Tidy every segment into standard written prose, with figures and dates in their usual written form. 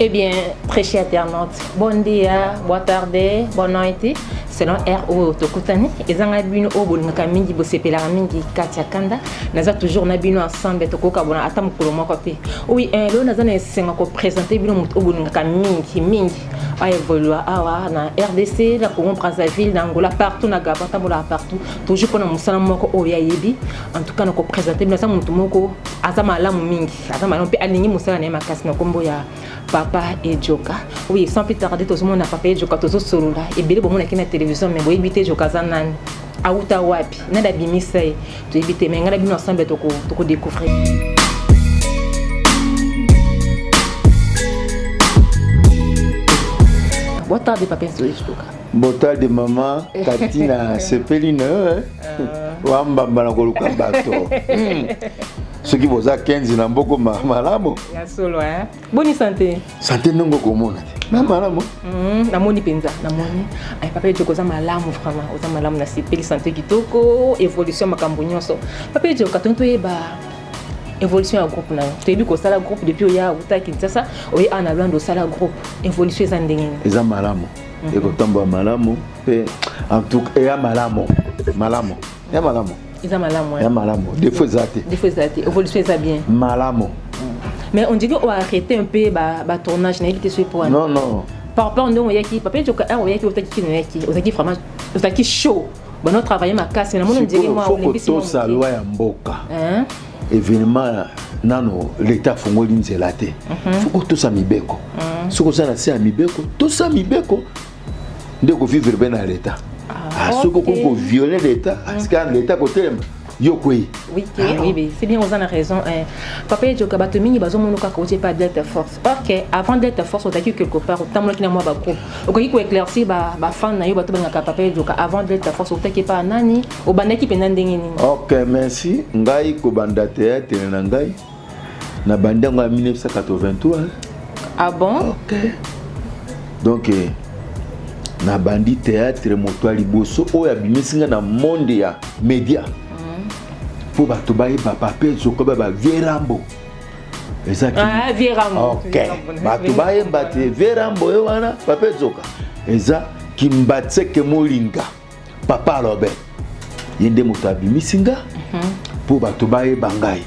Eh bien, très chers internautes, bon dia, boa tarde, bonne nuit. Selon RO Tokutani, et en abino au bon mingi bosepela mingi Katia Kanda, naza toujours nabino ensemble tokoka bona atam kolomo kope. Oui, lo naza na senga ko présenter bino mut au bon mingi a évoluer awa na RDC, la Congo Brazzaville, na Angola partout na Gabon tabola partout. Toujours pour musala moko o ya yebi. En tout cas na ko présenter bino sa mutu moko azama la mingi. Azama la pe aligner musala na makasi na kombo ya Papa et Joka. Oui, sans plus tarder, tout le monde a Papa et Joka, tout solo là. Et bien, bon, on a la télévision, mais bon, éviter Joka Zanan. Aouta wapi, nada bimisai, tu éviter, mais on a bien ensemble, tu découvrir. Bon temps de Papa et Joka. Bon temps de maman, Katina, Sepelina, Wamba Banakoluka Bato. Ce qui vous a 15 ans, beaucoup malamo. Ya solo, hein. Bonne santé. Santé non beaucoup mon. Na malamo. Na moni penza, na moni. Ay papa Joko za malamu vraiment, oza malamu na sipeli santé kitoko, évolution makambo nyonso. Papa Joko tonto yeba évolution ya groupe na. Tu ebi ko sala groupe depuis oya uta Kinshasa, oya ana lwando sala groupe. Évolution za ndenge. Eza malamu. Eko tomba malamu pe en tout cas ya malamu. Malamu. Ya malamu. Ils ont malamu. Ya malamu. Des fois zate. Des fois zate. Évolution ça bien. Malamu. Mais on dirait qu'on va arrêter un peu ba tournage na éviter ce point. Non non. Par rapport non yaki papa Joka on yaki otaki no yaki. Otaki vraiment otaki chaud. Bon on travailler ma casse na mon dirait moi on est tout ça loi ya mboka. Hein? Événement nano l'état fongoli nzela te. Faut tout ça mibeko. Ce que ça na c'est mibeko, tout ça mibeko. Ndeko vivre bien à l'état. Ce qu'on violer l'état, parce que l'état côté yokoi. Oui, oui, c'est bien, on a raison. Papa Joka Batomingi bazo monoka côté pas Delta Force. OK, avant Delta Force on t'a quelque part, tant moi qui na moi ba groupe. On ko éclaircir ba fan na yo bato banga Papa Joka avant Delta Force on t'a pas nani, au bandaki pe ndenge nini. OK, merci. Ngai ko banda théâtre na ngai. Na bandango en 1983. Ah bon? OK. Donc na bandi théâtre moto liboso oya bimisinga na monde ya média pour bato baye Papa Joka ba Vierambo ezaki Vierambo OK bato baye bate Vierambo wana Papa Joka eza kimbatseke molinga Papa Robert yende moto abimisinga pour bato baye bangai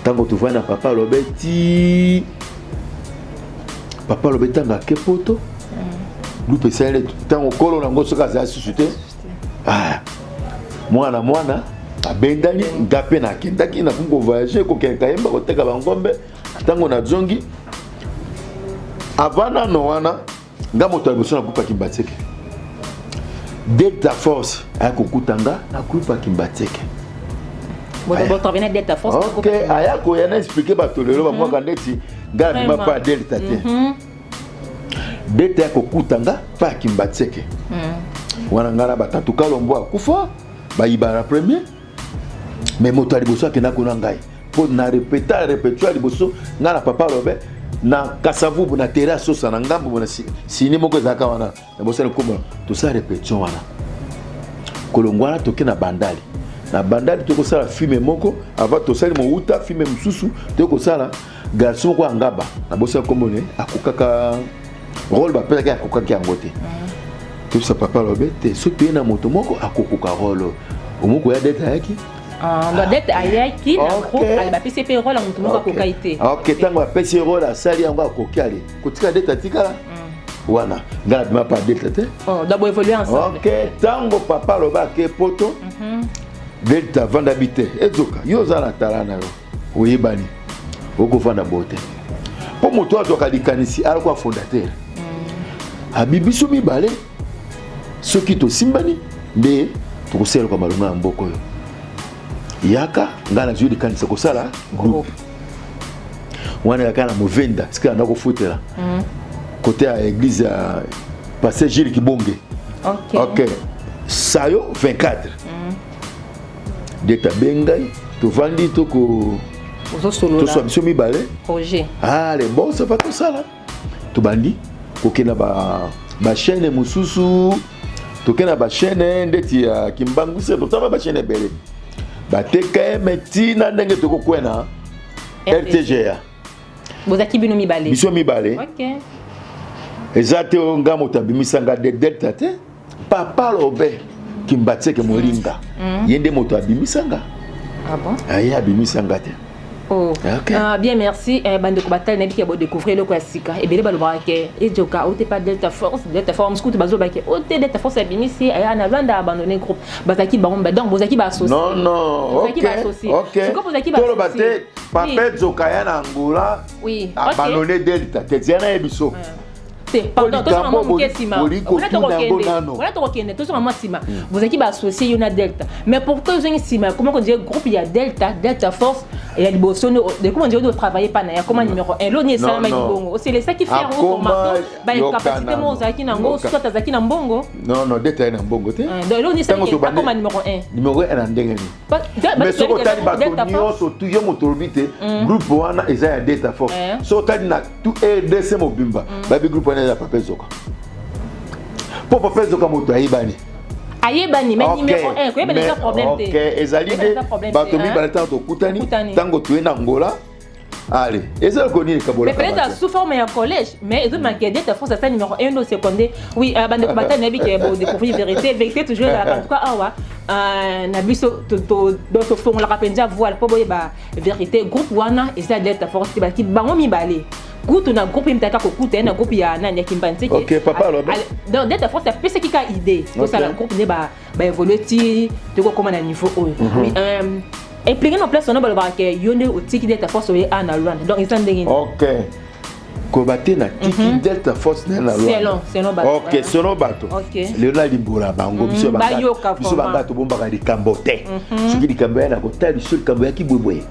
tango tu vois na Papa Robert ti Papa Robert tanga kepoto lupe sele tango kolo na ngoso kaza susute mwana abendani ngape na kendaki na kungo voyager ko kayemba ko teka bangombe tango na zongi avana no wana ngamoto aliboso na kupa Kimbatseke Delta Force akokutanga na kupa Kimbatseke bon travailler na Delta Force. OK aya ko yana expliquer batolelo ba mwaka ndeti ngabi mapa Delta te Delta kokutanga pa Kimbatseke wana ngala batatu kalombo akufa bayibara premier mais moto aliboso akena kona ngai po na répéter liboso ngala Papa Robert na kasavu na terrasse so na ngambo na sini moko zaka wana na bosa na komo to sa répétition wana kolongwana toke na bandali toko sala filme moko avant to sala mo uta filme mususu toko sala garçon ko ngaba na bosa komo ne akokaka rôle ba pesa ka kokaki angote tout ça Papa Robert te so pe na moto moko akokoka rôle omoko ya deta yaki doit d'être ayaki na groupe ali ba PCP rôle en moto moko akokaite. OK tango ba PCP rôle a sali yango akokali kotika deta tikala wana ngala bima pa deta te d'abord évoluer ensemble. OK tango Papa Robert ke poto Delta vanda bité ezoka yo zala talana yo oyebani oko vanda bote po moto azoka likanisi alako fondateur abibiso mibale soki to simbani nde tokosela kwa malonga ya mboko yo yaka ngana zuri kanisa kosala groupe wana yaka na movenda sika ndako futela côté à église ya pasteur Gilles Kibonge. OK sayo 24 Delta bengai to vandi toko to so biso mibale projet les bon ça va tout ça là to bandi kokena ba chaîne mususu tokena ba chaîne ndeti ya Kimbangu se to ba chaîne bele ba teka metina ndenge toko kwena RTGA bozaki bino mibale biso mibale OK ezate nga motabimisanga de delta te papa lobe kimbatseke molinga yende moto abimisanga ah bon aye abimisanga te oh okay. Bien merci bande ko batal nabi ke bo découvrir le classique et bele balobra ke ejoka ote pas delta force scout bazo ba ke ote delta force abimisi aya na banda abandonner groupe bazaki bomba donc bozaki ba associé non bozaki ba associé c'est quoi bozaki ba associé bate papa ejoka ya na Angola oui abandonner delta te diana ebiso pardon tout ça maman kesima voilà to okende tout ça maman sima vous êtes associé yona delta mais pourquoi vous êtes sima comment on dit groupe il y a delta force et il y a bosono de comment on dit de travailler pas na comment numéro 1 l'on est ça mais bongo c'est ça qui fait en combat ba capacité mo zaki na ngo soit azaki na mbongo non delta na mbongo te donc l'on est ça comme numéro 1 numéro 1 na ndenge ni mais ce que tali ba nyonso tu yo motobite groupe wana eza ya delta force so tali na tout RDC mobimba ba bi groupe ya papa Zoka. Pour papa Zoka moto ayebani. Ayebani mais numéro 1 ko yebeli problème te. OK, ezali de bato mi balata to kutani tango tu na Angola. Allez, ezali ko ni kabola. Mais peut-être sous forme ya collège, mais ils ont manqué d'être force à numéro 1 au secondaire. Oui, bande ko bata nabi ke bo découvrir vérité toujours là en tout cas awa na biso to do to fond la rapenja voile po boye ba vérité groupe wana ezali d'être force ki bango mi balé. Groupe na groupe imtaka ko kuta na groupe ya nani ya kimbantseke OK papa lobe donc d'être force ça peut ce qui ka idée pour ça la groupe ne ba évoluer ti to ko comment na niveau oui impliquer en place on a ba ke yone au tiki d'être force oui à na Rwanda donc ils sont ndenge OK ko baté na tiki delta force na Rwanda selon bato OK selon bato Léona Limbola bango biso banga to bomba ka likambo te soki likambo na ko tali sur likambo ya kibwebwe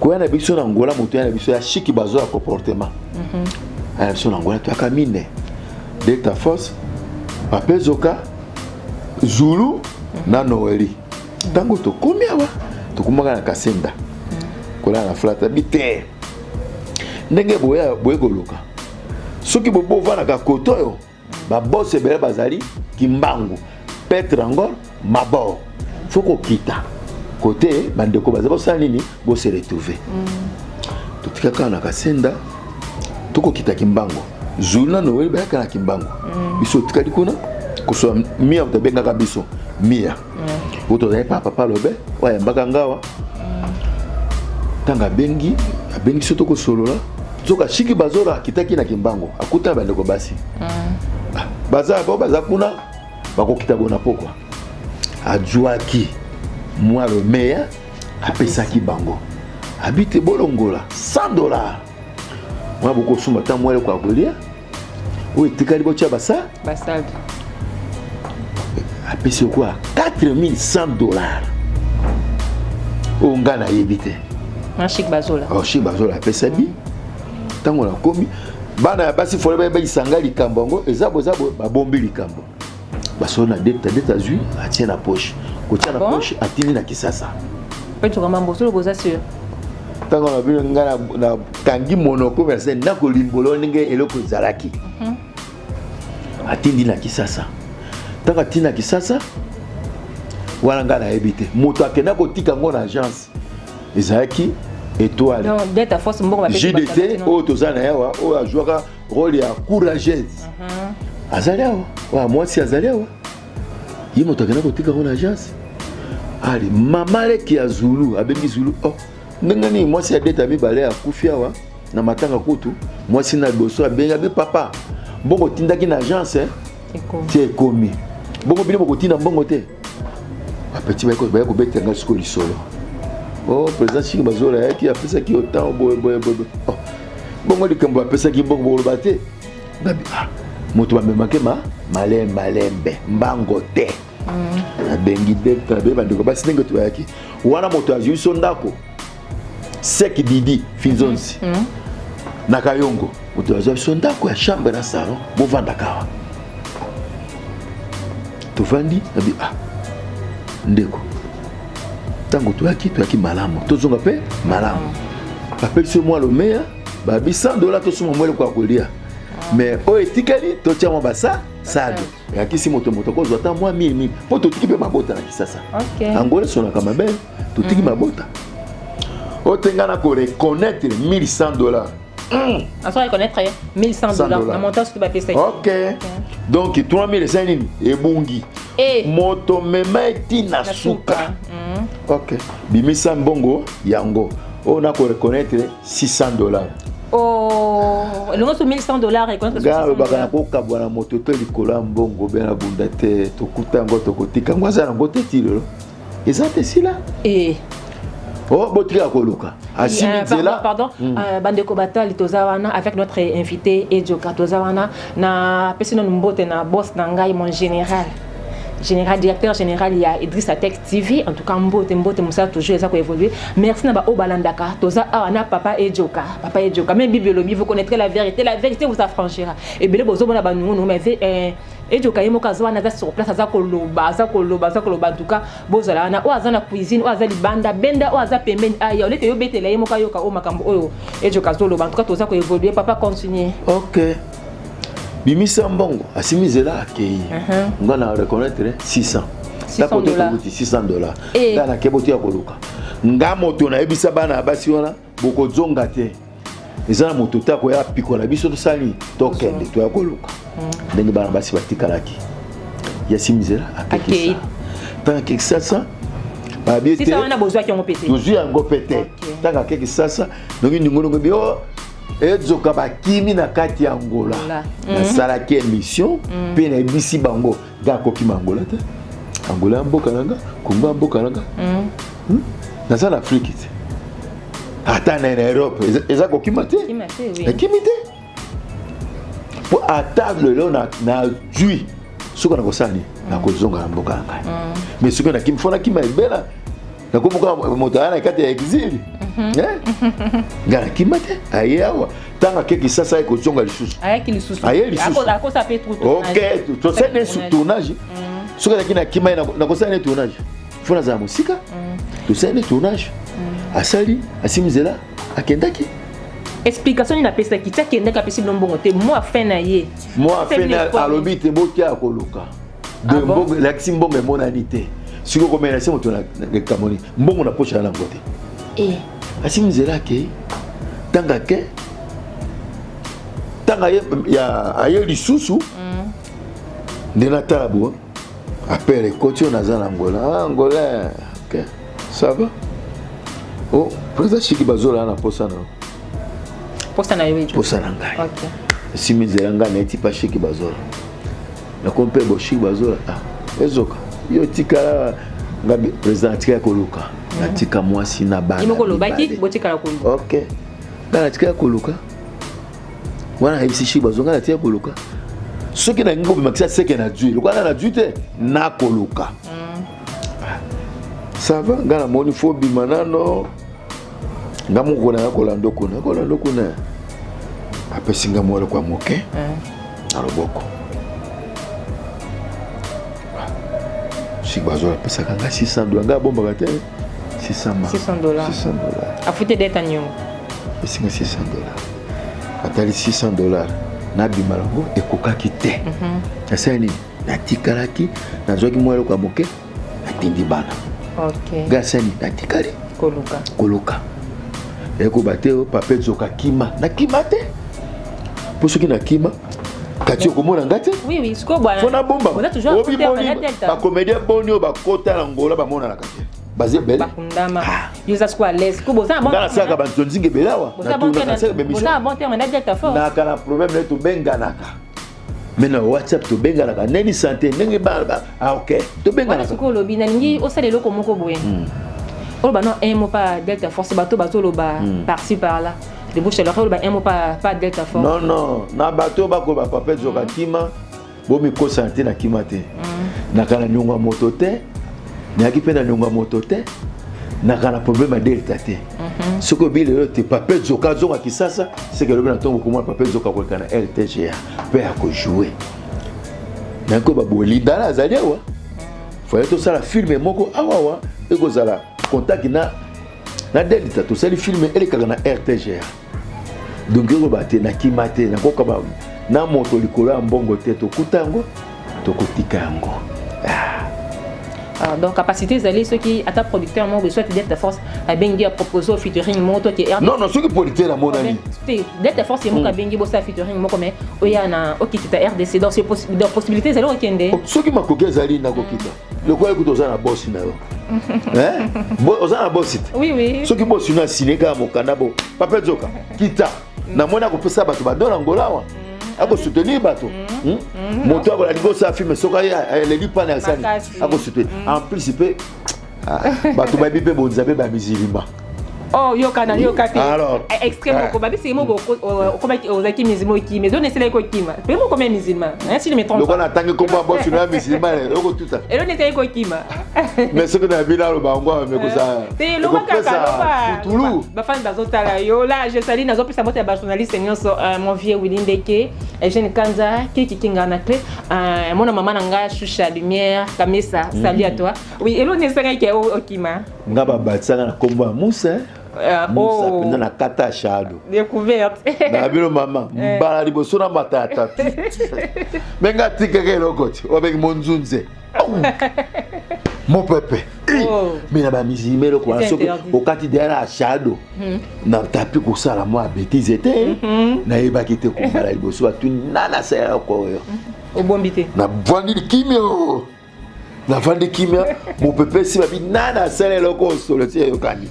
ko yana biso na Angola moto yana biso ya shiki bazo ya comportement ana biso na Angola to akamine delta force papa Zoka Zulu na Noeli tango to komiawa to kumaka na Kasenda kola na flata bite ndenge boya boyegoloka soki bobo vana ka kotoyo ba boss ebele bazali kimbangu Petre Angor mabor foko kita côté bandeko bazako sanini bo se retrouver tutika kana Kasenda tuko kita kimbango Zulu no weli ba kana kimbango biso tikali kuna kuso mia utabenga kabiso mia uto dai papa lobe wa mbaka ngawa tanga bengi abengi soto ko solola zoka shiki bazora kitaki na kimbango akuta bandeko basi baza kuna bako kitabona pokwa ajuaki moi le meilleur apesaki bango habite bolongola $100 moi boko suma ta mwele kwa kolia oui tikali bocha basa basal apesi quoi $4100 ongana yebite Machik bazola Chik bazola apesa bi tango na komi bana ya basi fole ba isanga likambo ngo ezabo babombi likambo basona deta zui atie na poche kotia na poche atini na Kisasa peto kama mbosolo boza sur tango na bino ngana na kangi monoko verse na ko limbolo ninge eloko zalaki atindi na Kisasa tanga tina Kisasa wala ngana ebite moto akenda kotika ngo na agence ezalaki étoile non d'être force mbongo ba JDT o tozana yawa o ajouaka rôle ya courageuse azalia wa moi si azalia wa yimo tokena kotika ko na agence ali mamale ki ya Zulu abengi Zulu oh ndengani moi si adeta mi balé ya kufia wa na matanga kutu moi si na boso abenga be papa mbongo tindaki na agence c'est komi mbongo bino bokotina mbongo te apeti ba ko betanga siko lisolo oh président Chik bazola qui a fait ça qui autant boy oh bongo likambo a fait ça qui bongo bate babi ah moto ba memake malembe mbango te bengi delta be bandeko basi ndenge to yaki wana moto azui sondako sek didi finzonsi na Kayongo moto azui sondako ya chambre na salon bo vanda kawa to vandi babi ah ndeko tango toyaki malamu tozonga pe malamu apesi moi le meilleur babi $100 to suma mwele kwa kolia mais o etikali to tia mo basa sado yakisi moto ko zwata moi 1000 po to tiki pe mabota na Kisasa Angola sona kama belle to tiki mabota o tengana ko reconnaître $1100 On va reconnaître $1100. La montant sur le ça. Ok. Donc 3500 nini et bungi. Moto mema etina suka. Ok. Bimisa mbongo yango. On a reconnaître $600. Oh, le nom sur $1100 reconnaître $600. Baka ko kabwana moto to likola mbongo bena bunda te to kutango to kotika ngwaza na ngote tilo. Ezate sila. Oh, Botria Koluka. Pardon. Bandeko Batal Tozawana avec notre invité Edjoka Tozawana na personne mbote na boss nangai mon général directeur général il y a Idrissa Tech TV en tout cas mbote musa toujours ça ko évoluer merci na ba obalandaka toza ana papa Edjoka même bibliologie vous connaîtrez la vérité vous affranchira et bele bozo bona ba nous mais Edjoka yemo kazo na za sur place za koloba en tout cas bozala na o azana cuisine o azali banda benda o aza pembeni aya olete yo betela yemo kayoka o makambo oyo Edjoka zoloba en tout cas toza ko évoluer papa continuer. OK. Bimisa mbongo asimizela akei. Ngana reconnaître $600. $600. Ngana keboti ya koluka. Ngamoto na ebisa bana basi wana boko zonga te. Ezana moto tako ya pikola biso to sali tokende to ya koluka. Ndenge bana basi batikalaki. Ya simizela akei. Tant que ça babi te. Si ça wana bozwa ki ngo pété. Bozwa yango pété. Tant que ça donc ndingo bio Edzoka bakimi na kati ya Angola na salaki émission pe na bisi bango ga koki Angola te Angola mboka nanga Kongo mboka nanga na sala Afrique te ata na Europe eza koki mate kimite pour à table là na jui suka na kosani na kozonga mboka nanga mais suka na kimfona kimebela na komuka motana kati ya exil ngana kimate ayawa tanga keki sasa iko zonga lisusu ako ça fait trop OK to c'est sur tournage soka lakini kima na kosana tournage fona za musika to c'est tournage asali asimizela akendaki explication ni na pesa ki tia kendaka pesi mbongo te moi fin na ye moi fin na alobi te bokia koluka de mbongo la kimbongo monanité siko komena se moto na kamoni mbongo na pocha na ngote asimizela ke tanga ya aye lisusu ndena talabo appelle kotio na zana Angola OK ça va oh président Chiki Bazola na posa na yo posa na ngai OK asimizela nga na tipa Chiki Bazola na kompe bo Chiki Bazola ezoka yo tikala ngabi président tika koluka natika mwasi na bana imoko lobaki botika koluka OK bana tika koluka wana ibisi Chiki Bazola natika koluka soki na ngo bimakisa seke na dui lokana na dui te na koluka ça va ngana moni fobi manano ngamu kona kolando kuna apesinga mwalo kwa moke aloboko Chiki Bazola pesa kanga $600 nga bomba kate $600 afute deta nyo pesinga $600 atali $600 na bimalango ekokaki te asani natikalaki nazwaki mwelo kwa moke natindi bana OK gasani natikali koluka eko bateo papezoka kima na kima te posoki na kima kati okomona ngate oui siko bwana fona bomba ba comédien bonio ba kota na Angola ba mona na kati basé belle bakundama yuza siko à l'aise ko boza bon ngala saka ba nzonzinge belawa na tuna saka be mission boza bon terme na delta fort na kana problème ne to benganaka mena WhatsApp to benganaka neni santé ndenge ba OK to benganaka siko lobi na ningi osale loko moko boye oh bah non un mot pas delta force bateau lo ba par-ci par-là de bouche alors ba un mot pas delta force non na bateau ba ko ba papa zoka kima bo mi ko santé na kima te na kana nyonga moto te na ki pe na nyonga moto te na kana problème delta te ce que bile te papa zoka zonga kisasa c'est que le na tongo ko mo papa zoka ko kana RTGA pe a ko jouer na ko ba boli dala zalia wa faut to sala film moko awawa e ko zala contact na delta to sali film ele kaka na RTGA donc yo bate na kimate na koka ba na moto likolo ya mbongo te to kutango to kotika yango Donc capacité d'aller ceux qui à ta producteur moi soit d'être force à bengi à proposer au featuring moi toi qui est non ceux qui producteur la mon ami d'être force c'est moi qui bengi bossa featuring moi comme oya na okita RDC donc c'est possibilité zalo okende ceux qui makoke zali na kokita le quoi écoute oza na boss na yo hein oza na boss oui ceux qui boss na sineka mokanda bo papa zoka kita na mona ko pesa bato ba dola ngolawa ako soutenir bato moto akola liboso ya film soka les lipana ya sani ako soutenir en plus il peut bato ba bipe bonzabe ba musulman oh yokana yokate alors extrêmement ko babi c'est mo ko ozaki musulman qui mais donne c'est ko kima mais mo comme musulman hein si je me trompe donc on attend que combat boss na musulman oko tout ça et donne c'est ko kima mais ce que na bina lo bango mais ko ça te lo ka ba fan bazotala yo là je salue nazo pisa moto ya ba journaliste nyonso mon vieux Willy Ndeke Eugène Kanza qui kinga na clé mon maman nanga Choucha Lumière Kamesa salut à toi oui et l'on est que okima ngaba batsanga na kombo ya Moussa Moussa pena na kata shadow découverte na bino mama mbala liboso na matata menga tikeke lokoti obengi monzunze mon pepe mais na ba mizimelo kwa soki okati derrière shadow na tapi ko sala moi bêtise était na yebaki te ko mbala liboso atu nana sa ko yo obombité na vandi kimio na vandi kimia mon pepe si babi nana sala loko solo ti yokani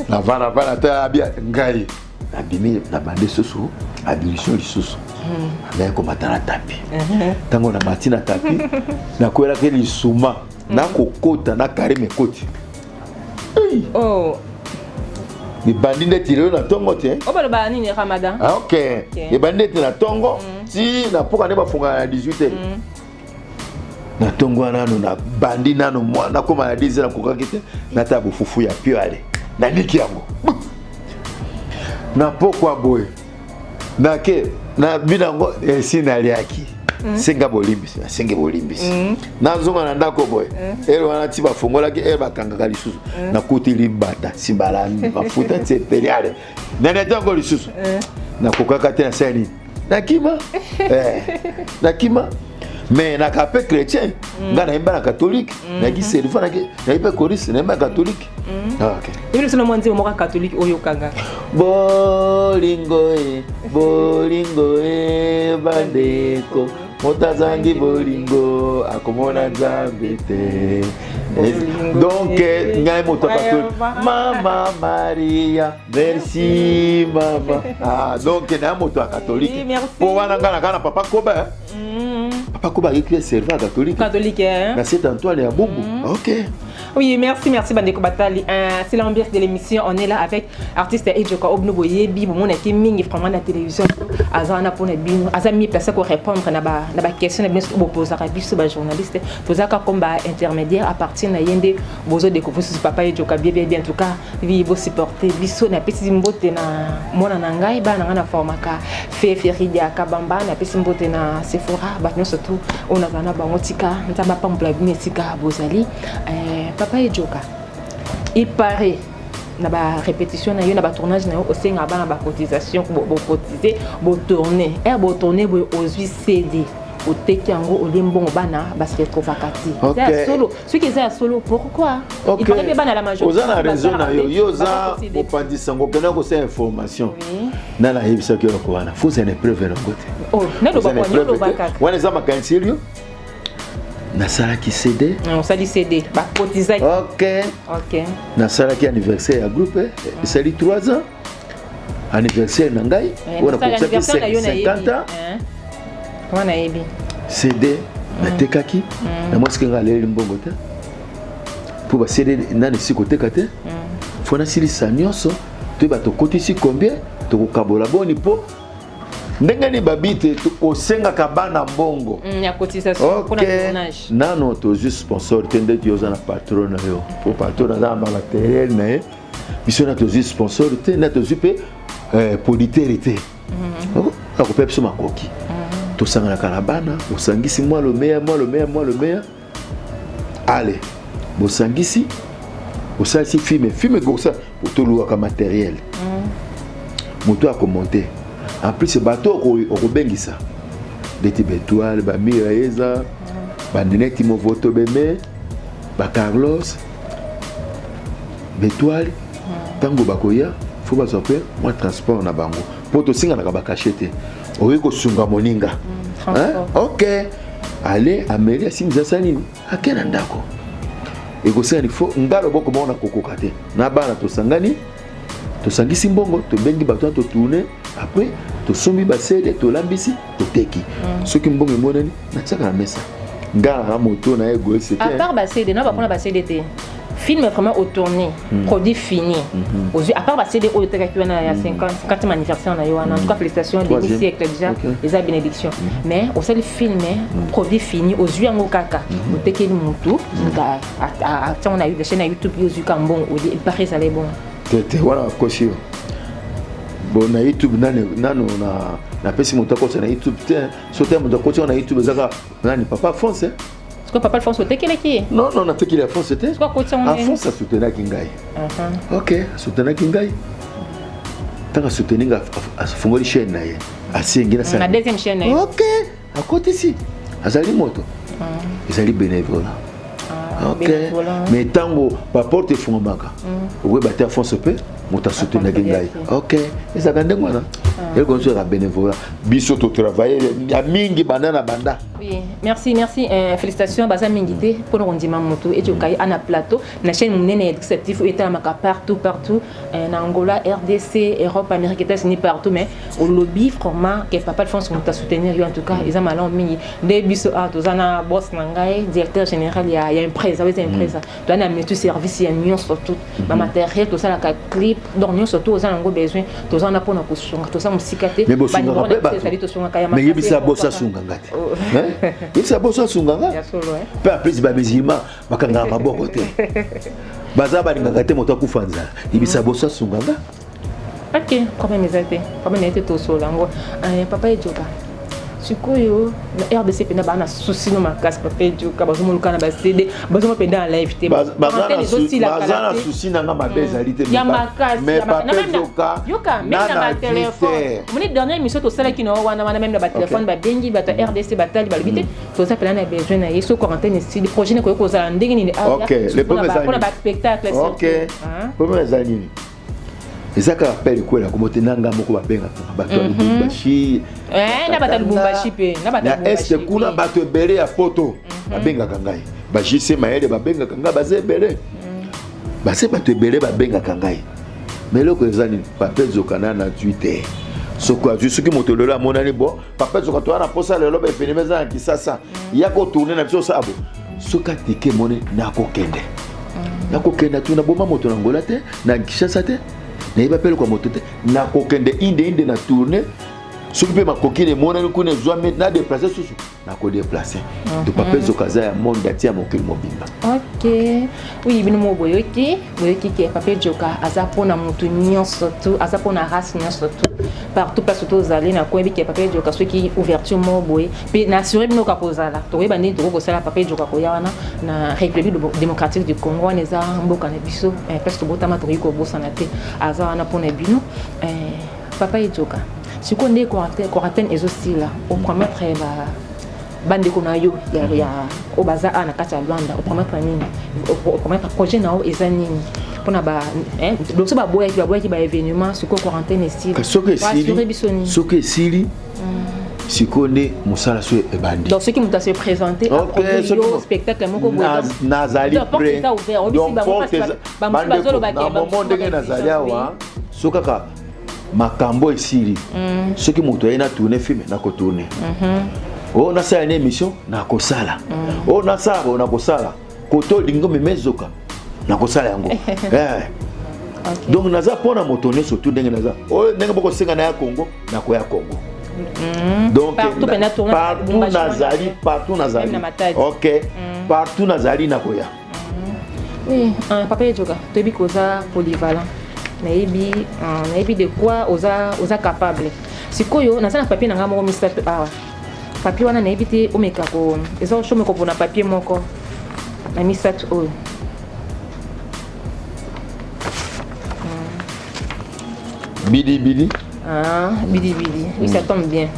na vana ta bia ngai abimi na bande soso abilition lisusu na ko matana tapi tango na matina tapi na ko era ke lisuma na kokota na karime koti oh ni bandinde tire na tongo te o balo ba nini Ramadan ah OK e bandinde na tongo ti na poka ne ba funga na 18 na tongo nano na bandi nano mwana koma na 10 na kokakite na tabu fufu ya pio ale na niki yango na pokwa boy na ke na binango sina liaki senga bolimbisi senge bolimbisi na zonga na ndako boy ero wana ti bafongola ke eba kangaka lisusu na kuti limbata simbalani bafuta tseteliale na netango lisusu na kokaka te na sani na kima na kima mais na kapé chrétien ngana imba na catholique na ki serva na ipe choriste na imba catholique OK ibile sino mwanzi mo catholique oyo kanga bolingo bandeko motazangi bolingo akomona nzambe te donc ngai moto catholique mama Maria merci mama donc na moto catholique po wana ngana kana papa koba papa koba écrit servant catholique hein? Na Saint-Antoine et à Boubou. OK. Oui, merci Bandeko Batali. C'est l'ambiance de l'émission. On est là avec artiste Edjoka Obnoboye, Bibo, mon équipe, Mingi, vraiment la télévision. Azana pour les bino, Azami, personne pour répondre à la question, bien sûr, opposé à la journaliste. Vous avez comme intermédiaire à partir de Yende, vous avez découvert ce papa Edjoka, bien, en tout cas, vous supportez, biso, na petit mbote na mona nangai, ba na formaka, Feridia, Kabamba, na petit mbote na Sephora, bah, nous surtout, on a un bangotika, nous avons pas un plat binetika, Bozali. Papa Edjoka, il paraît na ba répétition na yo na ba tournage na yo aussi nga ba na ba cotisation bo cotiser bo tourner bo ozwi CD au teki yango olimbo bana parce que trop vakati c'est solo ce qui est solo pourquoi il paraît bana la majorité oza na raison na yo za opandisa ngo kena ko sa information na la yebisa ke ko wana faut une preuve na côté oh na lo ba kwa ni lo ba ka wana za makansilio na sala ki CD on sali CD ba cotiser OK na sala ki anniversaire ya groupe sali 3 ans anniversaire na ngai wana ko sa 50 ans wana yebi CD na tekaki na moske ngaleli mbongo te pour ba CD nani sikote kate fona sili sanyoso to ba to kotisi combien to ko kabola boni po ndenge ni babite osenga kabana mbongo ya cotisation pour le tournage nano to juste sponsor tende dioza na patron na yo pour patron na ba matériel na biso na to juste sponsor te na to zupe politérité ko pepso makoki to sanga na kalabana osangisi moi le meilleur allez bosangisi osalisi filme ko ça pour to louaka matériel moto a commenter en plus ce bateau au bengisa des étoiles ba miraeza ba neneti mo voto beme ba Carlos Betoile tango bakoya faut ba sope moi transport na bango poto singa na ba cachete oyi ko sunga moninga OK allez amélia simza sanini akena ndako ekosani fo ngalo boko mona kokoka te na bana tosangani tosangisi mbongo tobengi bato to tourner après tosombi basede tolambisi toteki soki mbongo emonani na tsaka na mesa ngala moto na ego c'était à part basede na ba pona basede te film est vraiment au tourné produit fini à part basede au teka qui na 50e anniversaire na yoana en tout cas félicitations début siècle déjà les bénédictions mais au seul film produit fini aux yeux en kaka oteki mutu à on a eu des chaînes à YouTube aux yeux kambon il paraît ça les bon te voilà koshio bon na YouTube nano na pesi moto ko na YouTube te sote moto ko na YouTube zaka nani papa fonce est-ce que papa fonce te qui non na te qui la fonce te est-ce que en fonce ça soutenir kingai OK soutenir kingai tanga soutenir nga fungoli chaîne na ye asengi na sa na deuxième chaîne na OK à côté ici azali moto ezali bénévolat OK mais tango pa porte fungomaka owe bater fonce pe mota soutenir kingai OK ezaka ndengwana et comme ça bénévolat biso to travailler ya mingi banana banda. Oui, merci félicitations baza mingité pour nous ndima moto et jokai ana plateau na chaîne munene exceptif et ta maka partout en Angola, RDC, Europe, Amérique États-Unis partout mais au lobby vraiment que papa de France mota soutenir en tout cas ils ont malon mingi des biso a tozana boss nangai directeur général il y a une presse avec une presse dans na métier service il y a union surtout ma matériel tout ça la clip donc union surtout aux en besoin tozana pour na kusunga to ça musikate mais mais yebisa bossa sunganga te yebisa bossa sunganga pe après ba musulman bakanga maboko te baza balingaka te moto akufanza yebisa bossa sunganga OK comme mes amis comme n'était tout solango papa ejoka sikoyo na RDC pena bana souci no makasi papa ejoka bazomuluka na basede bazoma penda live te bazana souci na ngamba bezalité ya makasi mais papa ejoka yoka même na téléphone moni dernière émission to sala kino wana même na ba téléphone ba bengi ba RDC batali ba libité to ça pena na besoin na yeso quarantaine ici le projet ne ko ko za ndenge ni OK les premiers pour ba spectacle OK premiers années ezaka appel kwela komote nanga moko babenga bato Lubumbashi na bato Lubumbashi pe na bato Lubumbashi est kuna bato ebele ya poto babenga kangai ba JC Maele babenga kanga baze ebele base bato ebele babenga kangai mais loko ezani papa zokana na Twitter soko azu soki moto lelo amonani bo papa zoka na posa lelo ba evenema ki sasa ya ko tourner na biso sabo soka tike mone na ko kende tu na boma moto na Angola te na Kinshasa te na iba pele kwa moto te na kokende inde na tourner soki pe makokine mona ni kuna zwa met na déplacer susu na ko déplacer de papa zokaza ya monde atia mokili mobimba. OK oui bino mo boyoki ke papa joka aza pona moto nyonso surtout aza pona race nyonso surtout partout parce que tozali na ko ke papa joka soki ouverture mo boye pe na assurer bino ka kozala to yeba ni to ko sala papa joka ko yawana na République démocratique du Congo neza mboka na biso parce que botama to ko bosana te aza na pona bino papa joka siko nde quarantaine ezosila au promettre bande kuna yo ya obaza ana kata Luanda au promettre nini au promettre projet nao ezanini pona ba donc ça ba boya ki ba événement siko quarantaine esila soke sili siko nde musala so e bande donc ce qui m'a se présenter à propos spectacle moko boya nazali prêt donc ba bazolo ba ke ba monde ke nazali awa sokaka makambo esili soki moto ayina tourner film na ko tourner na sala une émission na ko sala na sala na ko sala koto lingo memezoka na ko sala yango donc naza pona moto ne surtout ndenge naza ndenge boko senga na ya Congo na ko ya Congo donc partout nazali OK partout nazali na ko ya oui papa ejoka tobi koza polyvalent naibi de quoi oza capable sikoyo naza na papier nanga moko misato awa papier wana naibi te omeka ko eza shome ko pona papier moko na misato oyo bidi bidi oui ça tombe bien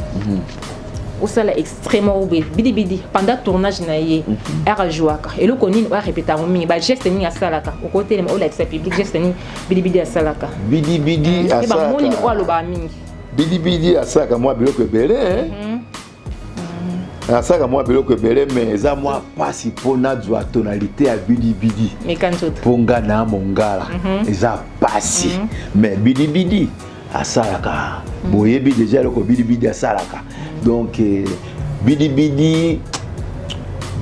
osala extrêmement oubé bidi bidi pendant tournage na ye ara jouaka et le konini wa répéter mingi ba geste ni asalaka au côté le la public geste ni bidi bidi asalaka bidi bidi asalaka ba moni ko aloba mingi bidi bidi asalaka moi biloko ebele asalaka moi biloko ebele mais eza moi pasi mpona zwa tonalité ya bidi bidi mponga na mongala eza pasi mais bidi bidi asalaka boyebi déjà eloko bidi bidi asalaka donc bidi bidi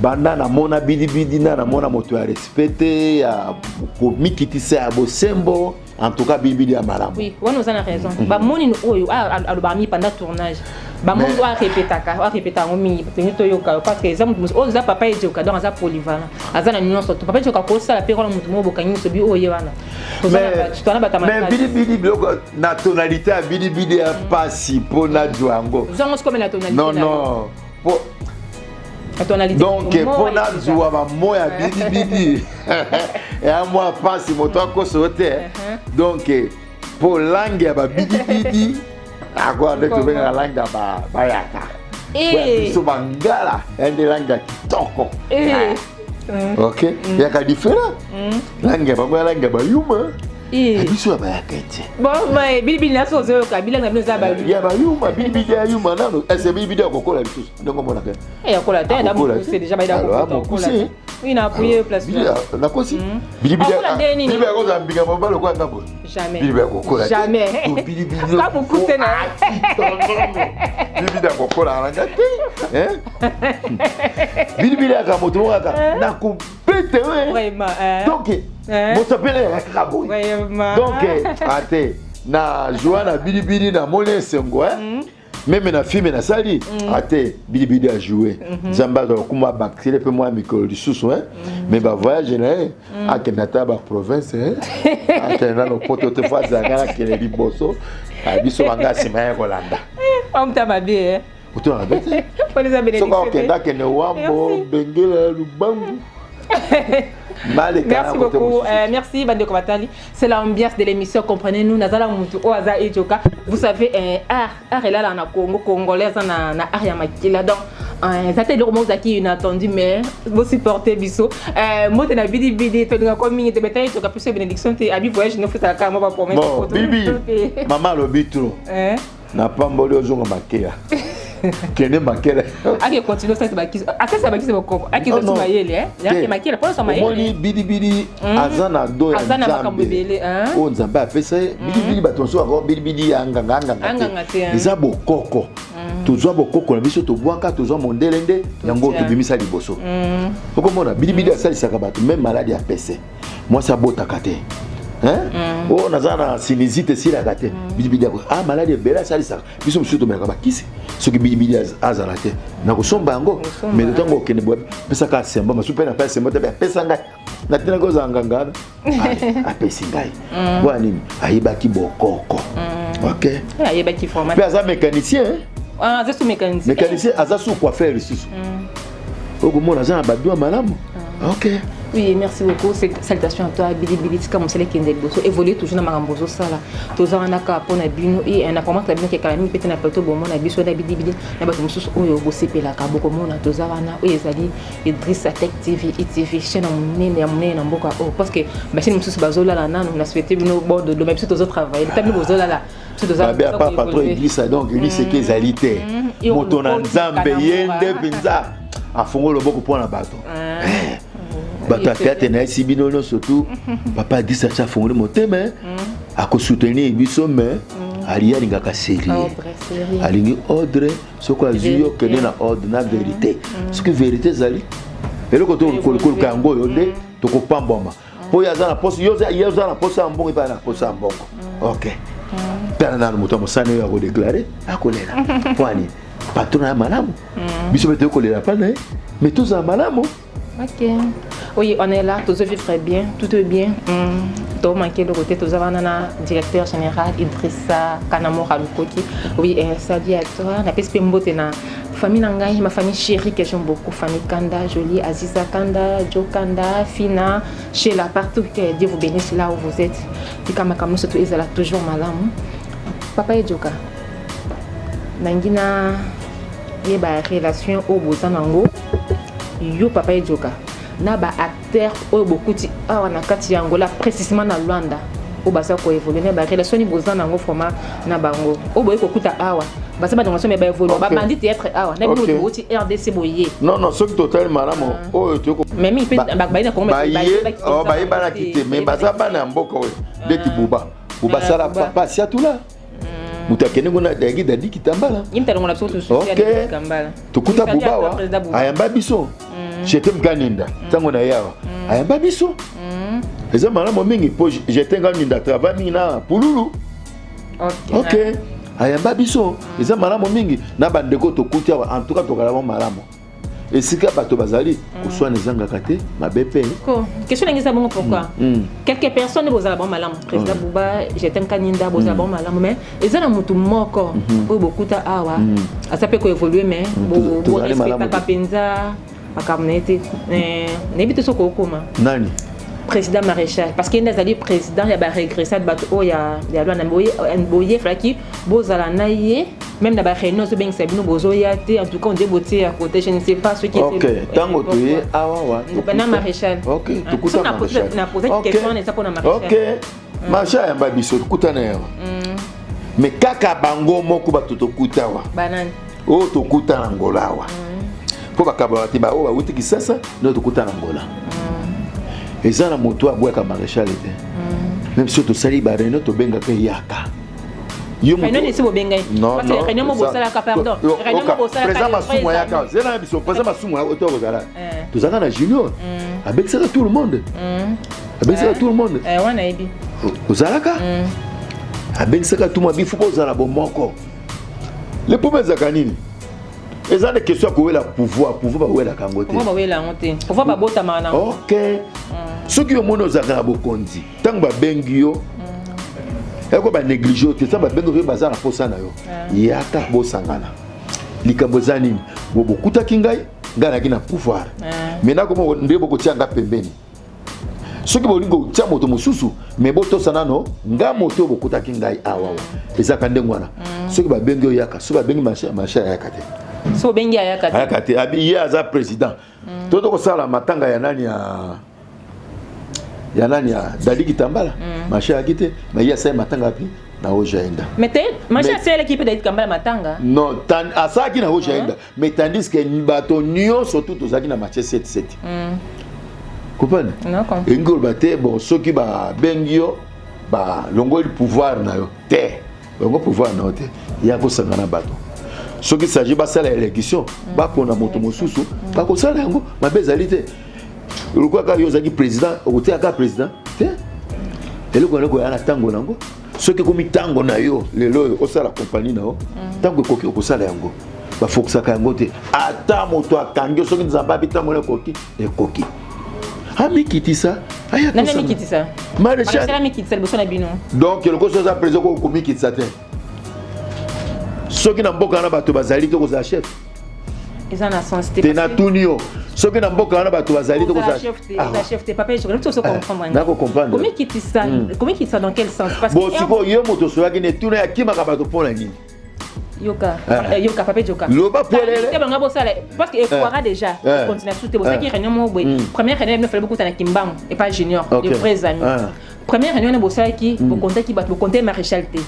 banda na mona bidi bidi na mona moto ya respecté ya komikitisa ya bosembo en tout cas bidi bidi ya malamu. Oui, on a raison. Ba moni oyo aloba mi pendant tournage. Ba moni doit répéter en mi tenito yoka parce que exemple on za papa ejoka donc za polyvalent. Azana nuance to papa ejoka ko sala pe kola mutu mo bokanyi so bi oyo wana. Mais bidi bidi biloko na tonalité ya bidi bidi ya pasi pona Django. Zango comme la tonalité. Non. Donc pour na joua ba moya bidi bidi et à moi passe moto ko sauter donc pour langue ya ba bidi bidi agora de to venga langue da ba yaka et so bangala ende langue toko OK yaka différent langue ba langue ba yuma biso ba yakete bon mais bidi bidi na so zo kabila na bino ba ya ba yuma bidi bidi ya yuma nano ese bidi bidi ko kola biso ndongo mona ka ya kola ta da c'est déjà ba da ko kola oui na appuyer place na kosi bidi bidi bidi ko za mbinga mobalo ko ngabo jamais bidi ko kola jamais bidi bidi ka mu kutena bidi bidi ko kola ranga bidi bidi ka moto ka na ko pete vraiment donc mo s'appelle ka boy donc ate na Joana bidi bidi na mone sengo même na film na sali ate bidi bidi a joué zamba do kuma bakile pe moi micro du sous mais ba voyage na ake na taba province ate na no poto te faza ngana kele liboso abiso banga sima ya kolanda on taba bien auto na bête pour les abonnés so ka okenda ke ne wambo bengela lubangu. Merci beaucoup, merci Bandeko Batali. C'est l'ambiance de l'émission, comprenez-nous. Nazala Moutou Oaza et Joka. Vous savez, art est là dans le Congo, congolais, na art yamakila. Donc, ça c'est le moment qui inattendu, mais vous supportez biso. Moi, tu as bidi bidi, tu as commis, tu as bataillé, tu as plus de bénédiction, tu as habillé voyage, nous faisons la caméra pour mettre. Bon, bibi, maman le bitro. N'a pas mboli ozonga makia. Kene makela. Ake continue ça baki. Asa ça baki c'est beaucoup. Ake zo mayele ya makela pour ça mayele. Moni bidi bidi azana do ya. Azana makambebele O nzamba afesa bidi bidi batonso ako bidi bidi anganga. Iza bokoko. Tozwa bokoko na biso to bwaka tozwa mondelende yango to bimisa liboso. Okomona bidi bidi asali sakabato même maladie a PC. Moi ça botaka te. Oh nazana sinizite sila kate bidi bidi maladie bela sali saka biso msuto meka bakisi soki bidi bidi azala te na kosomba yango mais le temps okene boye pesa ka semba masupe na pesa semba te pesa ngai na tina ko zanganga apesi ngai bwani ayibaki bokoko OK ayibaki formation pesa mécanicien aza sous mécanicien aza sous coiffeur lisusu okomona za badwa malamu OK. Oui, merci beaucoup. Salutations à toi, Bidi Bidi. Comme c'est qui évolue toujours dans ma rambozo sala. Tous en a pour na bino et on a commencé à bien que kalami peut na plateau bon na biso na Bidi Bidi. Na ba mususu oyo go sepela ka boko mona tous wana oyo ezali Idrissa Tech TV ITV chaîne na munene na mboka oh parce que ba chaîne mususu bazola la nanu na souhaité bino bon de même tous autres travail. Tellement bazola la. Ba pas patron Idrissa donc il c'est que ezalité. Moto na nzambe yende pinza. Afongo loboko pour na bato. Bato affaire na sibino no surtout papa dit ça fongole motema a ko soutenir biso mais alia linga ka série alingi ordre soko azuyo kene na ordre na vérité ce que vérité zali et le côté ko kango yonde to ko pamboma po ya za na poste yo za na poste ambongo pa na poste ambongo OK pena na moto mosane yo ko déclarer akolela kwani patron na malamu biso bete ko lela pa na mais tous en malamu. OK. Oui, on est là, tous vivre bien, tout est bien. Tout manqué le côté, tous avons un directeur général, Idrissa Kanamora Lukoki. Oui, salut à toi. La PSP Mbote na famille Nangai, ma famille chérie que j'aime beaucoup, famille Kanda, Jolie, Aziza Kanda, Joe Kanda, Fina, Sheila, partout que Dieu vous bénisse là où vous êtes. Et comme nous surtout, ils sont toujours malades. Papa et Joka. Nangina ye ba relation au bozanango yo papa Ejoka na ba acteur o bokuti awa na kati ya Angola précisément na Luanda o basa ko évoluer ba relation ni bozanango format na bango o boye ko kuta awa basa ba dongo so me ba évoluer ba bandit être awa na bi o ti RDC boye non ce qui total maramo o to ko mais mi pe ba ina ko ba ba bana kité mais basa bana mboka we deti buba sala papa sia tula mutakene ngona dagi dadi kitambala imtalo ngona soto social kitambala tukuta bubawa ayamba biso j'étais mkaninda tango na yawa ayamba biso eza malamu mingi po j'étais nganinda travail na pululu OK ayamba biso eza malamu mingi na bandeko tokuti awa en tout cas tokala malamu esika bato bazali kuswa nezanga kate mabepe ko question ngisa bongo pourquoi quelques personnes bozala bon malamu président Bouba j'étais kaninda bozala bon malamu mais ezana mutu moko o bokuta awa asape ko évoluer mais bo respecta kapenza akamnete nebite soko okoma nani président maréchal parce qu'il est allé président il y a ba régressade bato o ya loi na boye flaki bozala naie même na ba réunion so ben sabino bozo yate en tout cas on déboté à côté je ne sais pas ce qui OK tango tu awa na maréchal OK tukuta na poser question et ça pour na maréchal OK macha ya babiso tukuta na yawa mais kaka bango moko bato tokuta wa banane o tokuta na Angola wa po bakabala te ba o ba wuti kisasa no tokuta na Angola et ça la moto abwaka maréchal était même si to sali ba réunion to benga ke yaka yo mo non c'est bo benga parce que réunion mo bosala ka pardon réunion mo bosala ka président Masumo yaka zela biso président Masumo auto bozala to zaka na junior avec ça tout le monde avec ça tout le monde wana ebi ozalaka avec ça tout mo bifu bozala bo moko les problèmes zakanini et ça des questions que la pouvoir ba wela kangote pouvoir ba wela ngote pouvoir ba bota mana OK ce qui au monde ozaka bokondi tango ba bengio eko ba négliger te ça ba bengio bazana posa na yo yaka bosangana likabozani bokuta kingai ngana kina pouvoir mais na komo ndebo ko tianga pembeni ce qui bolingo tia moto mususu mais boto sanano nga moto bokuta kingai awa ezaka ndengwana ce qui ba bengio yaka so ba bengi macha yaka te so bengi ayaka te abi ye aza président toto ko sala matanga ya nani ya Dadi Kitambala macha yakite mais ye sa matanga pi na ojaenda mais te macha c'est l'équipe Dadi Kitambala matanga non tan asaki na ojaenda mais tandis que bato nyo surtout tozaki na match 7-7 comprendre non comme engol baté bon soki ba bengio ba longo le pouvoir na yo te longo pouvoir na yo te ya ko sangana bato ce qui s'agit de la élection, pas pour la moto mosusu, pas pour ça yango, ma bezalité. Le quoi quand yozaki président, au théâtre président, et le quoi na tango nango, ce qui comme tango na yo, le lo au ça la compagnie na yo, tango koki au ça yango, ba faut que ça kango te, ata moto akango ce qui nous a pas bitango na koki et koki. Ami kiti ça, aya ko ça. Nani kiti ça? Maréchal ami kiti ça le bosso na bino. Donc le quoi ça président ko komi kiti ça te. Ceux qui n'ont pas de bateau bazali to ko chef. Ils en a sensité. Te na tunio. Ceux qui n'ont pas de bateau bazali to ko chef. La chef te papa je ne comprendre. D'accord comprendre. Comment quitte ça? Comment quitte ça dans quel sens? Parce que bon si ko yo moto so yaki ne tuna ya kima ka bateau pour la nini. Yoka papa Joka. Loba pelele. Te banga bosala parce que Ekwara déjà continue tout te bossa qui réunion mo boy. Première réunion il fallait beaucoup na Kimbang et pas junior, de vrais amis. Première réunion na bossa qui au contact qui bat le compter maréchal T.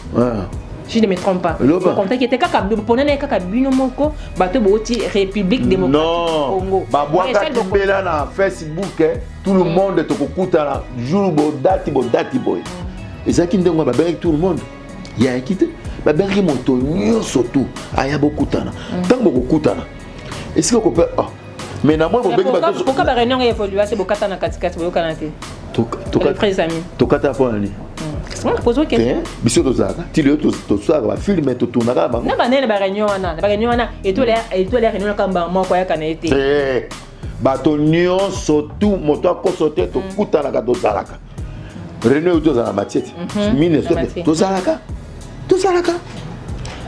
Si je ne me trompe pas. Le contact qui était kaka ponene kaka bino moko bato boti République démocratique Congo. Ba boaka kimbela na Facebook tout le monde to kokuta na jour bo dati boy. Et ça qui ndongo ba avec tout le monde. Il y a quitté ba bengi moto nyoso tout aya bokutana. Tant bokutana. Est-ce que peut mais na moi bo bengi bato pourquoi ba réunion évolue c'est bokata na katikati boyokana te. Tokata po ani. On pose une question. Biso tozaka, ti le tozaka ba film to tonaka bango. Na banene ba réunion wana, et to les réunion kamba moko ya kana été. Bato nyonso tout moto akosote to kutana ka tozalaka. Réunion tozala matiete. Ministre tozalaka.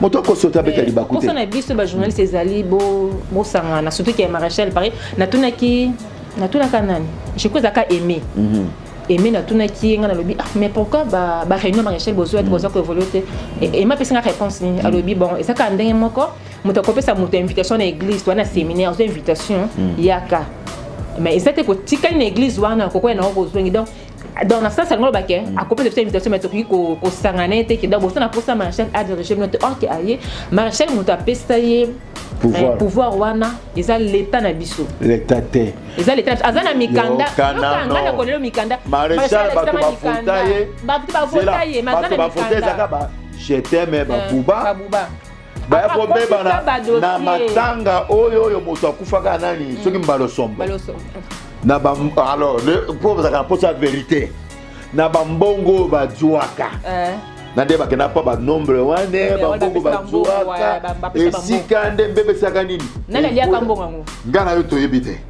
Moto akosote abeka libakute. Pour ça na biso ba journaliste ezali bo sangana surtout que maréchal Paris na tunaki nani. Je crois zaka aimé. et mais na tuna ki nga na lobi ah mais pourquoi ba réunion maréchal bozo et bozo ko évoluer et m'a pesa réponse ni a lobi bon et ça ka ndenge moko muto ko pesa muto invitation na église toi na séminaire zo invitation yaka mais c'était ko tika na église wana ko ko na bozo donc dans la salle salon baké à côté de cette invitation mais toki ko sangane te ki da bozo na posa maréchal a diriger notre ok aye maréchal muto pesa ye pouvoir wana eza l'état na biso l'état te eza l'état azana mikanda ngana ko lelo mikanda maréchal ba bafuta ye mazana mikanda ba je t'aime ba buba ba ko beba na matanga oyo moto akufaka nani soki mbalo sombo na ba alors le pauvre ça pour sa vérité na ba mbongo ba juaka na ndeba ke na pa ba nombre wane ba mbongo ba juaka esika nde mbebe saka nini nana lia kambongo ngo ngana yo toyebite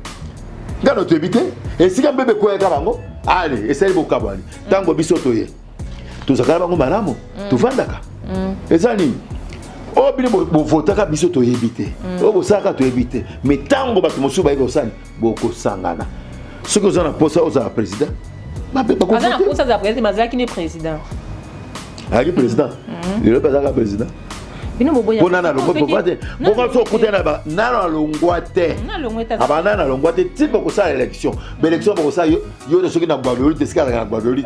ngana toyebite esika mbebe ko eka bango allez essaye bokabani tango biso toye tozakala bango malamu tuvandaka ezani o bini bo votaka biso toyebite o bo saka toyebite mais tango ba mosusu ba eko sani boko sangana soki ozana posa ozala président ba pe ba ko ozana posa za président mazaki ni président ali président le bazaka président bino boboya pona na longo popate bonga so kutena ba na longwate abana na longwate tipo ko sa élection élection ko sa yo de soki na gwadoli te sika na gwadoli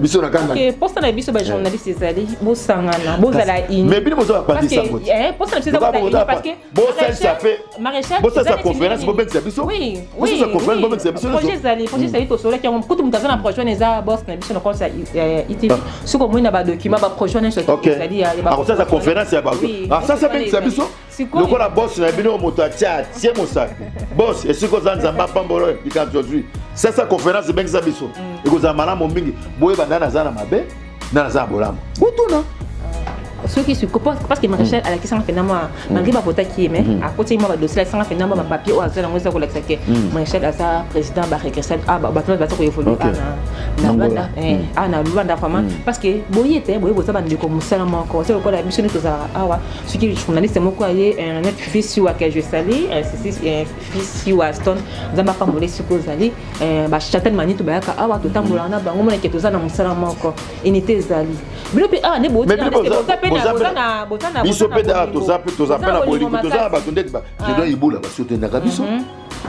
biso na kanga OK posta na biso ba journaliste ezali bo sangana bo zala ini mais bino bozo ba pandi sango posta na biso za parce que bo ça fait maréchal bo ça conférence bo benza biso oui ça conférence bo benza biso projet zali to solo ki on kutu mutazana projet neza boss na biso na konsa ITV suko mwina ba document ba projet na so zali ya ba ça conférence ya ba ah ça c'est bien biso le ko la boss na bino moto atia tie mosaka boss et siko zanza mbapa mbolo aujourd'hui ça conférence ben ça biso et ko za malamu mingi boye bandana zana mabe na za bolamo butuna ceux qui se comportent parce que maréchal à la question finalement malgré ba vota qui mais à côté moi ba dossier ça finalement ba papier au azana ngoza ko la que maréchal à ça président ba régressé ba ba ko évoluer na banda na Luanda vraiment parce que boyete boye boza ba ndeko musala moko c'est ko la mission to za awa ce qui journaliste moko aye un fils wa que je salue un fils wa Aston zamba pa molé siko zali ba chatel manito ba ka awa to tambola na bango mona ke to za na musala moko unité zali bilo pe ne bote na biso pe da to zape na bolingo to za ba tonde ba je dois ibula ba sote na biso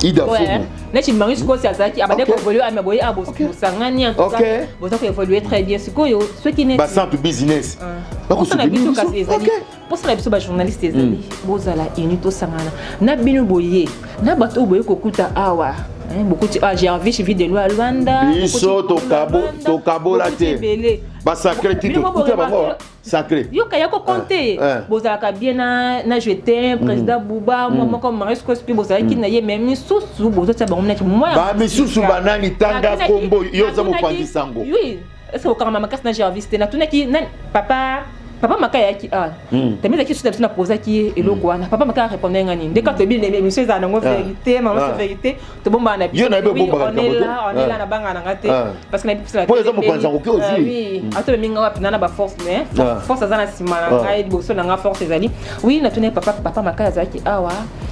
ida fumu na chi mangi ko sia zaki abade ko évoluer a boye a sangani en tout cas boza ko évoluer très bien sikoyo ceux qui ne ba centre business ba ko na biso ka ezali pour ça na biso ba journaliste ezali bozala unito sangana na bino boye na bato boye ko kuta awa beaucoup j'ai envie je vis de Luanda biso to kabo la te ba sacré tito kuta bango sacré yo kaya ko compter bozalaka bien na jeté président Bouba moi comme Marisco puis bozalaka ki na ye même susu bozotsa bango net moi ba misusu banani tanga kombo yo za mo pandi sango oui est-ce que quand maman na j'ai envie c'était na tunaki papa makaya ki tameza ki suta na posa ki eloko wana papa makaya répondre ngani ndeka to bien monsieur za nango vérité maman c'est vérité to bomba na yo na be bomba on est là na banga na ngate parce que na biso la pour exemple quand zango ki aussi oui ato minga wapi na ba force mais force za na sima na ngai boso na nga force ezali oui na tune papa makaya za ki awa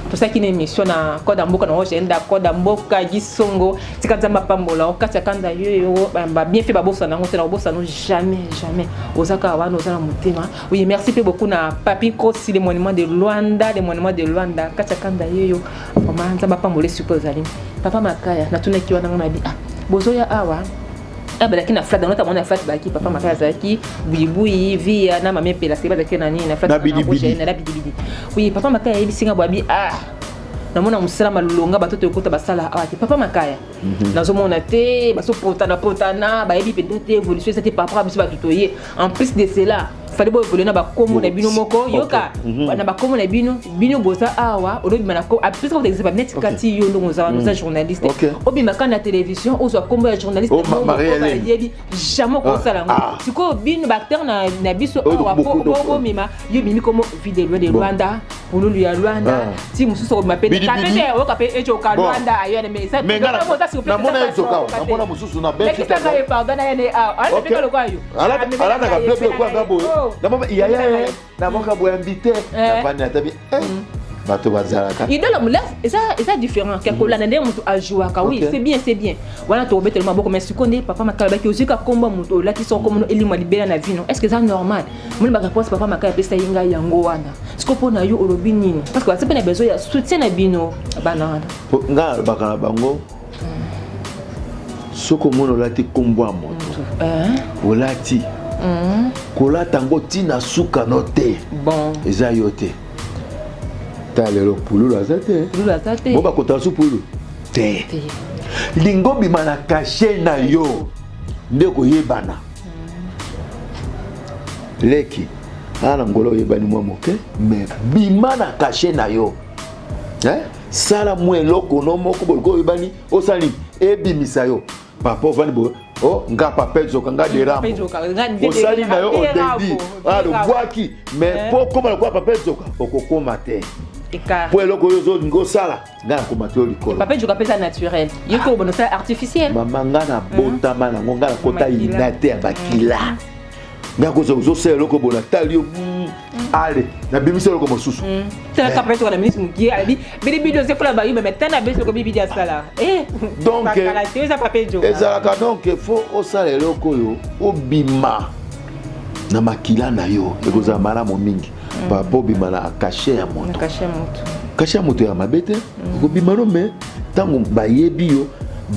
pour ça qui une émission na code mboka na ogenda code mboka gisongo tika zamba pambola okatya kanda yo ba bien fait ba bossa na ngotela bossa no jamais ozaka wana ozana mutema oui merci beaucoup na papi Kosi les monuments de Luanda katya kanda yo vraiment zamba pambola suppose ali papa makaya na tuna ki wana na bi bozoya awa balaki na flat dans notre monde flat balaki papa makaya zaki buibui via na mame pela seba zaki na nini na flat na bidibidi oui papa makaya yebisinga bwabi na mona musala malonga batoto ekota basala awaki papa makaya nazomona te baso potana bayebi peut-être évolution c'était papa biso batutoye en plus de cela fallait bo évoluer na ba komo na bino moko yoka na ba komo na bino boza awa olobi manako a plus que vous pas net kati yo ndo nous journaliste obi makana télévision ozo kombo ya journaliste yebi jamais ko sala ngo siko bino acteur na biso awa po mima yo bimi comme vidéo de Rwanda pour lui ya Rwanda ti mususu ko mapende kapende o kapé echo ka Rwanda ayo mais ça na mona ezoka na mona mususu na benki ta pardon na ene ala peka lo kwa yo ala na ka bleu kwa ngabo na mama iya na moka bo invité na bana tabi bato bazalaka idole mula eza différent quelque la ndenge mutu ajuaka oui c'est bien voilà to betel maboko mais sikonde papa makala baki ozika komba mutu lati so komono elimo libera na vino est-ce que c'est normal muli baka poste papa makala pesa yinga yango wana sikopo na yo olobi nini parce que c'est pas besoin ya soutien na bino bana nga baka na bango soko mono lati kombo a moto olati kolata ngo tina suka no te bon eza yo te talelo pululu azate bo bakota su pululu te lingo bima na caché na yo nde koyebana leki ana ngolo yebani mwa moke mais bima na caché na yo sala mwe loko no moko bolko yebani osali ebimisa yo papa vani bo oh nga papa zoka nga de rambo osali na yo odendi alo bwaki mais poko kwa papa zoka okokoma te pour eloko yo zo ngo sala nga koma te likolo papa joka pesa naturel yoko bono ça artificiel mama nga na botama na nga kota inate ya bakila nga ko zo sala eloko bona talio ale na bimisa eloko mosusu tala kapre to na ministre mukie ali bili bidio se kula ba yimbe metana beso ko bibi dia sala donc ça papa joka ezalaka donc faut osala eloko yo obima na makila na yo ekozala malamu mingi papa obima na caché ya moto caché ya moto ya mabete okobima no me tango bayebi yo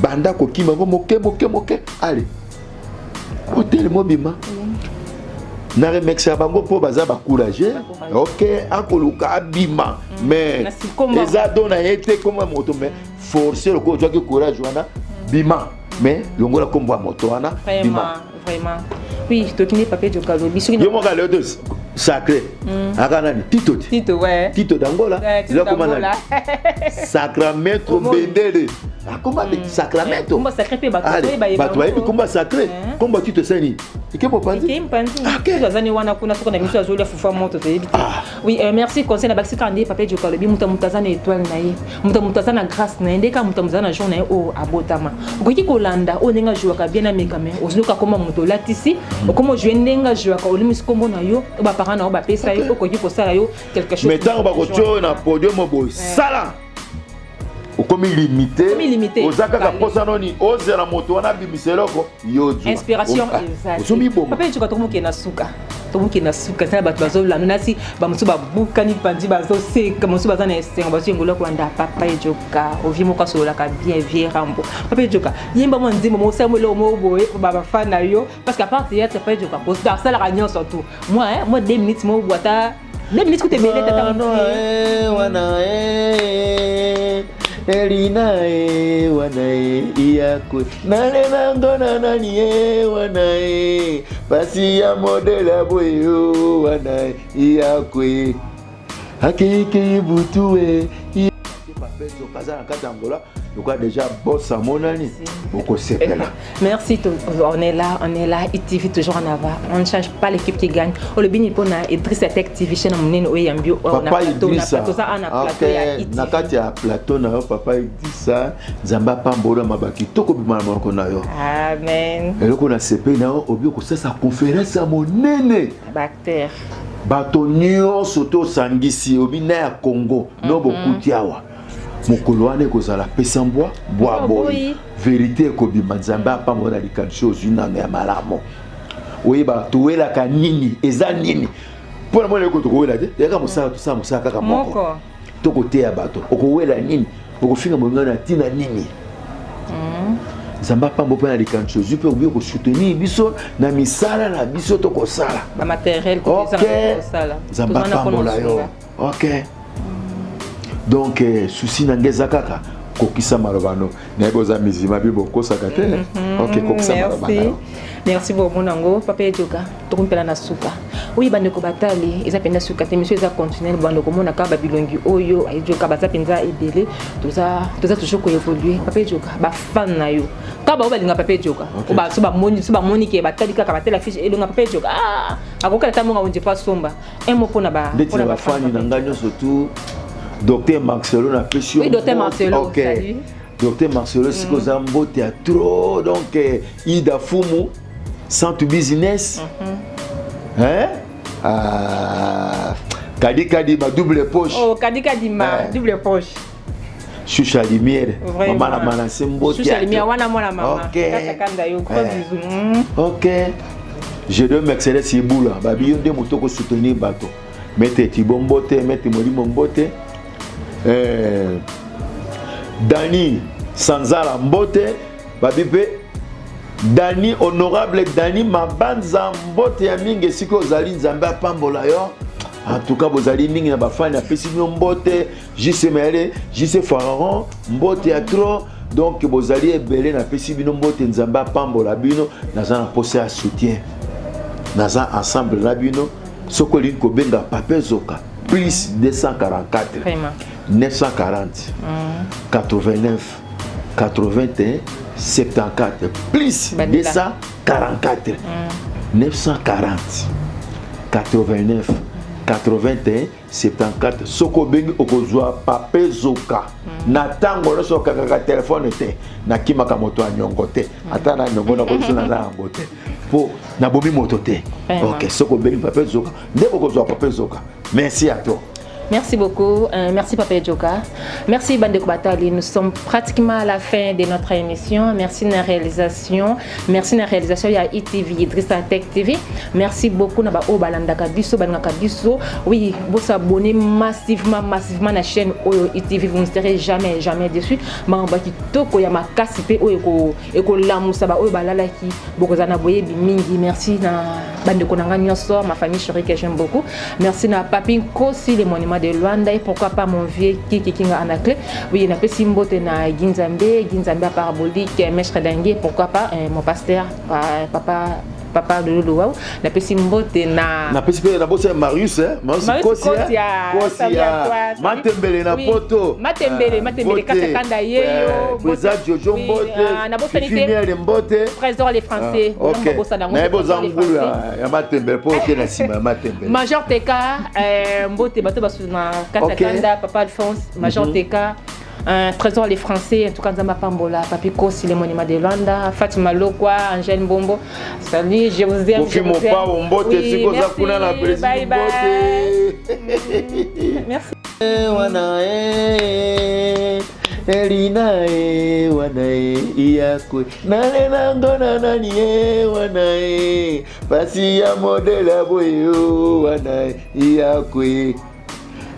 banda kokima ngo moke ale hôtel mobima na remercier bango po baza ba courageux OK akoluka abima mais eza dona été comme moto mais forcer le ko joki courage wana bima mais longola kombo moto wana bima vraiment oui to kini papa joka lo bisu yo mo ka le dos sacré akana ni tito ouais tito d'Angola là comment là sacramento bendele akoma de sacramento komba sacré pe bato komba sacré komba tito sani ikepo panzi OK azani wana kuna soko na miso azoli fufa moto te oui merci conseil na baxi kandi papa joka lo bi mutazana étoile na ye mutazana grâce na ndeka mutazana jour na ye o abotama okoki kolanda o nenga jouaka bien na mekame ozuka koma moto latisi okoma jouer ndenga jouaka olimisi kombo na yo ba parana na ba pesa yo okoki kosala yo quelque chose mais tant ba kocho na podium mo sala okomi limité ozaka ka posa noni ozela moto wana bimiseloko yo inspiration ezali papa tu ka tomuki na suka sana bato bazola nasi bamusu babukani pandi bazoseka musu bazana esenga bazoyengola kolanda papa ejoka ovi moko asololaka bien vie rambo papa ejoka yemba mwa nzimbo mosamwele mo boye babafana yo parce qu'à part théâtre papa ejoka asalaka nyonso tout moi 2 minutes mo boita 2 minutes kutebele tata wana Elina wana iyakwe nane nangona nani wana pasi ya modela boyo wana iyakwe hakiki butuwe papezo kazana katangola donc déjà bossa monani beaucoup sepela merci on est là ITV toujours en avant on ne change pas l'équipe qui gagne le bini pona Idrissa Tech TV chez monene oyambio on a plateau ça on a plateau ya ITV na kati ya plateau na papa Idrissa nzamba pambola mabaki toko bimana moko na yo amen eloko na sepe na obio ko sa conférence ya monene bactère bato nyonso to sangisi obina ya Congo no bokuti awa mokolo wana ekozala pesa mbwa bwa boyi vérité ekobima nzambe apambola likanisi ozwi nano ya malamu oyeba towelaka nini eza nini mpona mwana eko tokowela te yaka mosala tosala mosala kaka moko tokoteya bato okowela nini okofinga molingano na ntina nini nzambe apambo mpo na likanisi ozwi mpe okobi okosoutenir biso na misala na biso tokosala nzambe apambola yo ok donc souci nangeza kaka kokisa malobano na boza mizima bibo kosaka te OK kokisa malobano merci beaucoup nango papa ejoka tokumpela na suka oui bandeko batali eza penda suka te monsieur eza continuel bandeko mona ka babilongi oyo ejoka baza penza ebele toza toujours ko évoluer papa ejoka ba fan na yo ka ba obalinga papa ejoka oba so ba moni ke batali kaka batela fiche elonga papa ejoka akokala tamonga onje pas somba un mot pona ba fan na nganyo surtout Docteur Marcelo na pêche. Oui, Docteur Marcelo. OK. Docteur Marcelo c'est que Zambo théâtre donc Ida Fumu Centre Business. Hein? Kadi Kadi ma double poche. Oh, Kadi Kadi ma double poche. Choucha Lumière. Maman la mana sembo. Choucha Lumière, wana mona maman. Ok. Kanda yo, gros bisous. Ok. Je dois m'exceller si boula. Babi yo de moto ko soutenir bateau. Mettez Tibombote, mettez Molimo Mbote. Dani Sanzala Mbote. Babi pe Dani honorable Dani Mabanza Mbote ya mingi siko zali nzambe apambola yo. En tout cas, vous allez mingi na bafani apesi Mbote, JC Mele, JC Pharaon, Mbote ya trop. Donc vous allez belé na pesi bino Mbote nzambe apambola bino naza na posé à soutien. Naza ensemble na bino sokoli ko benga Pape Zoka plus 244 940 89 81 74 plus 244 940 89 81 74 soko bengi okozwa Pape Zoka na tango no soka kaka telefone te na kimaka moto anyongo te ata na nyongo na kozo na zango te po na bobi moto te. OK, soko bengi Pape Zoka ndeko okozwa Pape Zoka. Merci à toi. Merci beaucoup. Merci Pape Zoka. Merci Bandeko Batali. Nous sommes pratiquement à la fin de notre émission. Merci de la réalisation. Merci de la réalisation. Il y a ITV, Idrissa Tech TV. Merci beaucoup. Naba Obalanda Kabiso, Banaka Kabiso. Oui, vous s'abonnez massivement à la chaîne ITV. Vous ne serez jamais déçus. Mambaki Toko Yama Kasipe Eko Lamusaba Obalala qui Bokozana Boye Bimingi. Merci na Bandeko Nanga Nyosor, ma famille chérie que j'aime beaucoup. Merci na Papin Kosi, les monuments de Luanda et pourquoi pas mon vieux Kiki Kinga Anakle. Oui, il a fait Simbote na Ginzambe parabolique, Mèche Dengue, pourquoi pas mon pasteur, papa de Luluau. Il a fait Simbote na. Na pesi na bosse Marius, Marius Kosia. Matembele na poto. Matembele Katakanda Yeyo. Boza Jojo Mbote. Na bosse sanité. Mbote. Trésor les Français. OK. Na boza ngulu ya Matembele poto na sima Matembele. Major TK Mbote bato basu na Katakanda papa Alphonse Major TK. Trésor les Français, en tout cas Nzamba Pambola, Papiko, si les monuments de Luanda, Fatima Lokwa, Angèle Bombo. Salut, je vous aime. Oui, merci. Bye bye. Merci. Elina wanae iyakwe nane nango nani wanae basi ya modela boyo wanae iyakwe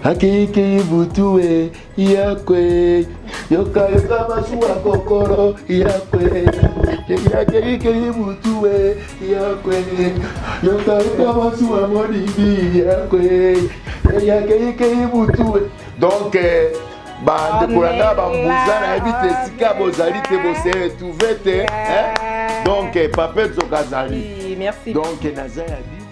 hakiki butue iyakwe yoka masuwa kokoro iyakwe hakiki butue iyakwe yoka masuwa modibi iyakwe hakiki butue. Donc bande kuranga bambuza na ebite sika bozali te bose trouvete donc Pape Zoka zali. Merci. Donc nazaya bi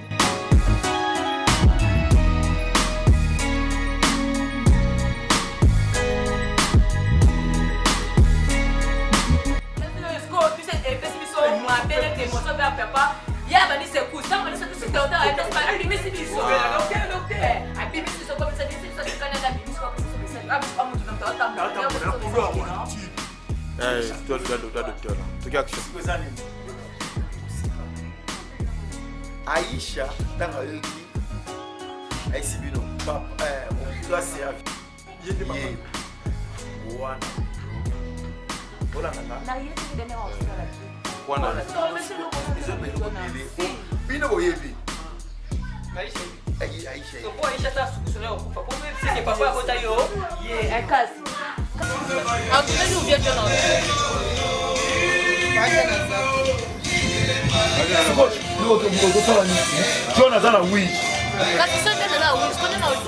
Aisha tanga yoki aisibino papa on doit servir yende papa wana ola nana wana bino boyebi Aisha so boy Aisha ta solution au papa pour me c'est papa kota yo ye akasi en tout cas nous bien John John azana wish. Kasi sasa na wish, kwa nini na wish?